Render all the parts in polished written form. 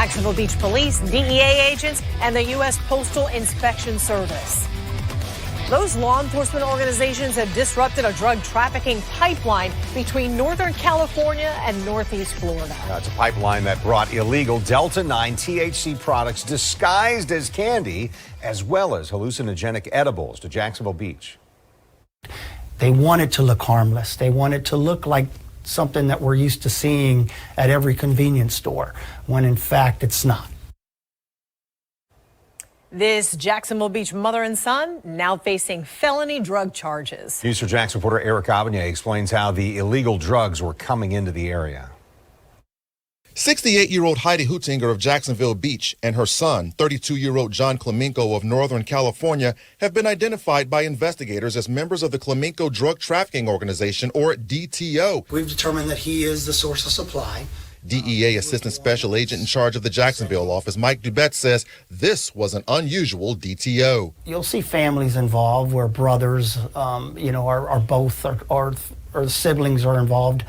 Jacksonville Beach Police, DEA agents, and the U.S. Postal Inspection Service. Those law enforcement organizations have disrupted a drug trafficking pipeline between Northern California and Northeast Florida. It's a pipeline that brought illegal Delta-9 THC products disguised as candy, as well as hallucinogenic edibles to Jacksonville Beach. They want it to look harmless. They want it to look like something that we're used to seeing at every convenience store, when in fact it's not. This Jacksonville Beach mother and son now facing felony drug charges. News 4 Jax reporter Eric Avenye explains how the illegal drugs were coming into the area. 68-year-old Heidi Hutinger of Jacksonville Beach and her son, 32-year-old John Clemenco of Northern California, have been identified by investigators as members of the Clemenco Drug Trafficking Organization, or DTO. We've determined that he is the source of supply. DEA Assistant Special Agent in charge of the Jacksonville office, Mike Dubette, says this was an unusual DTO. You'll see families involved where brothers, are both or siblings are involved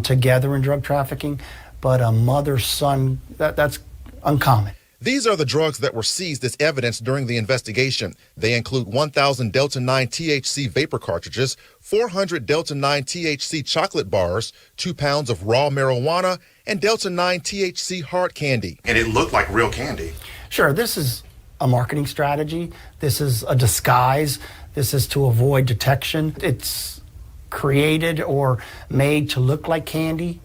together in drug trafficking, but a mother-son, that's uncommon. These are the drugs that were seized as evidence during the investigation. They include 1,000 Delta-9 THC vapor cartridges, 400 Delta-9 THC chocolate bars, 2 pounds of raw marijuana, and Delta-9 THC hard candy. And it looked like real candy. Sure, this is a marketing strategy. This is a disguise. This is to avoid detection. It's created or made to look like candy,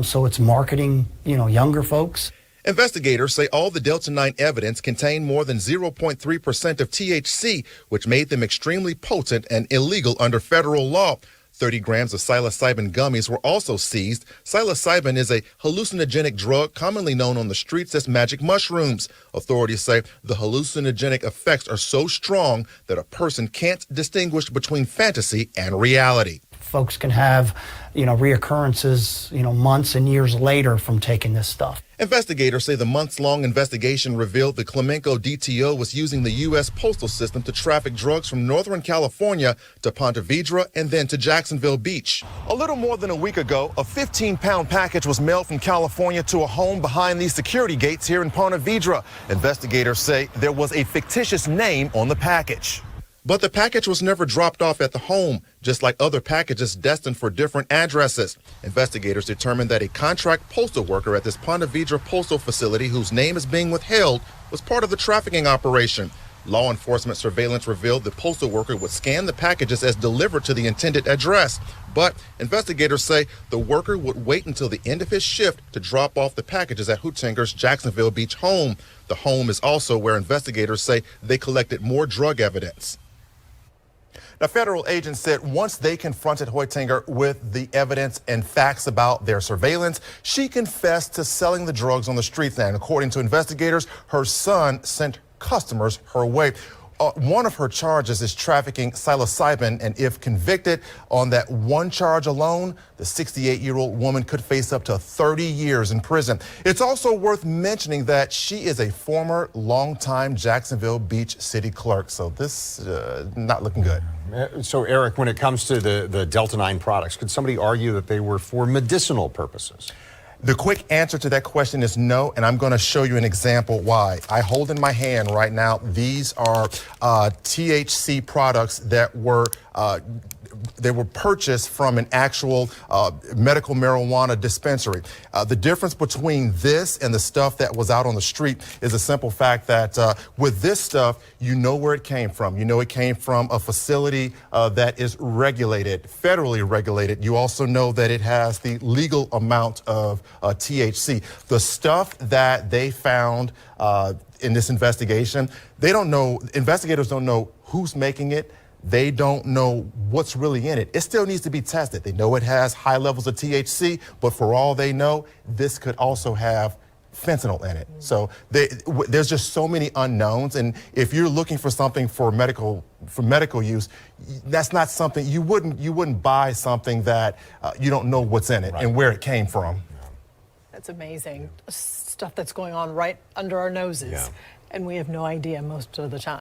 so it's marketing, younger folks. Investigators say all the Delta-9 evidence contained more than 0.3% of THC, which made them extremely potent and illegal under federal law. 30 grams of psilocybin gummies were also seized. Psilocybin is a hallucinogenic drug commonly known on the streets as magic mushrooms. Authorities say the hallucinogenic effects are so strong that a person can't distinguish between fantasy and reality. Folks can have, reoccurrences, months and years later from taking this stuff. Investigators say the months-long investigation revealed the Clemenco DTO was using the U.S. postal system to traffic drugs from Northern California to Ponte Vedra and then to Jacksonville Beach. A little more than a week ago, a 15-pound package was mailed from California to a home behind these security gates here in Ponte Vedra. Investigators say there was a fictitious name on the package. But the package was never dropped off at the home, just like other packages destined for different addresses. Investigators determined that a contract postal worker at this Ponte Vedra postal facility, whose name is being withheld, was part of the trafficking operation. Law enforcement surveillance revealed the postal worker would scan the packages as delivered to the intended address. But investigators say the worker would wait until the end of his shift to drop off the packages at Hutinger's Jacksonville Beach home. The home is also where investigators say they collected more drug evidence. Now, federal agents said once they confronted Hutinger with the evidence and facts about their surveillance, she confessed to selling the drugs on the streets. And according to investigators, her son sent customers her way. One of her charges is trafficking psilocybin, and if convicted on that one charge alone, the 68-year-old woman could face up to 30 years in prison. It's also worth mentioning that she is a former longtime Jacksonville Beach city clerk, so this not looking good. So, Eric, when it comes to the Delta-9 products, could somebody argue that they were for medicinal purposes? The quick answer to that question is no, and I'm going to show you an example why. I hold in my hand right now, these are THC products that were they were purchased from an actual medical marijuana dispensary. The difference between this and the stuff that was out on the street is a simple fact that with this stuff, you know where it came from. You know it came from a facility that is regulated, federally regulated. You also know that it has the legal amount of THC. The stuff that they found in this investigation, they don't know, investigators don't know who's making it. They don't know what's really in it. It still needs to be tested. They know it has high levels of THC, but for all they know, this could also have fentanyl in it. So there's just so many unknowns. And if you're looking for something for medical use, that's not something you wouldn't buy something that you don't know what's in it and where it came from. That's amazing. Stuff that's going on right under our noses, and we have no idea most of the time.